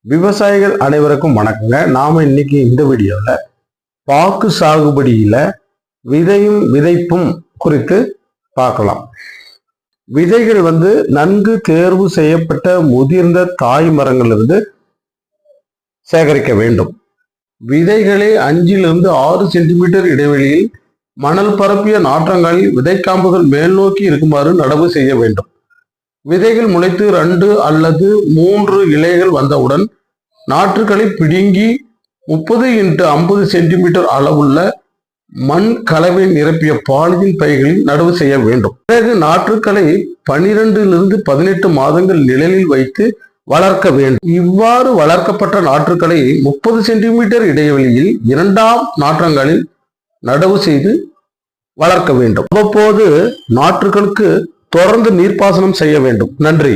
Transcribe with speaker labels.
Speaker 1: விவசாயிகள் அனைவருக்கும் வணக்கங்க. நாம இன்னைக்கு இந்த வீடியோல பாக்கு சாகுபடியில விதையும் விதைப்பும் குறித்து பார்க்கலாம். விதைகள் நன்கு தேர்வு செய்யப்பட்ட முதிர்ந்த தாய் மரங்களிலிருந்து சேகரிக்க வேண்டும். விதைகளை 5 to 6 சென்டிமீட்டர் இடைவெளியில் மணல் பரப்பிய நாற்றங்காலில் விதைக்காம்புகள் மேல் நோக்கி இருக்குமாறு நடவு செய்ய வேண்டும். விதைகள் முளைத்து 2 அல்லது 3 இலைகள் வந்தவுடன் நாற்றுக்களை பிடுங்கி 30 x 50 சென்டிமீட்டர் அளவுள்ள மண் கலவை நிரப்பிய பாலிதீன் பைகளில் நடவு செய்ய வேண்டும். பிறகு நாற்றுக்களை 12 to 18 மாதங்கள் நிழலில் வைத்து வளர்க்க வேண்டும். இவ்வாறு வளர்க்கப்பட்ட நாற்றுக்களை 30 சென்டிமீட்டர் இடைவெளியில் 2ஆம் நாற்றங்காலில் நடவு செய்து வளர்க்க வேண்டும். அவ்வப்போது நாற்றுகளுக்கு தொடர்ந்து நீர்ப்பாசனம் செய்ய வேண்டும். நன்றி.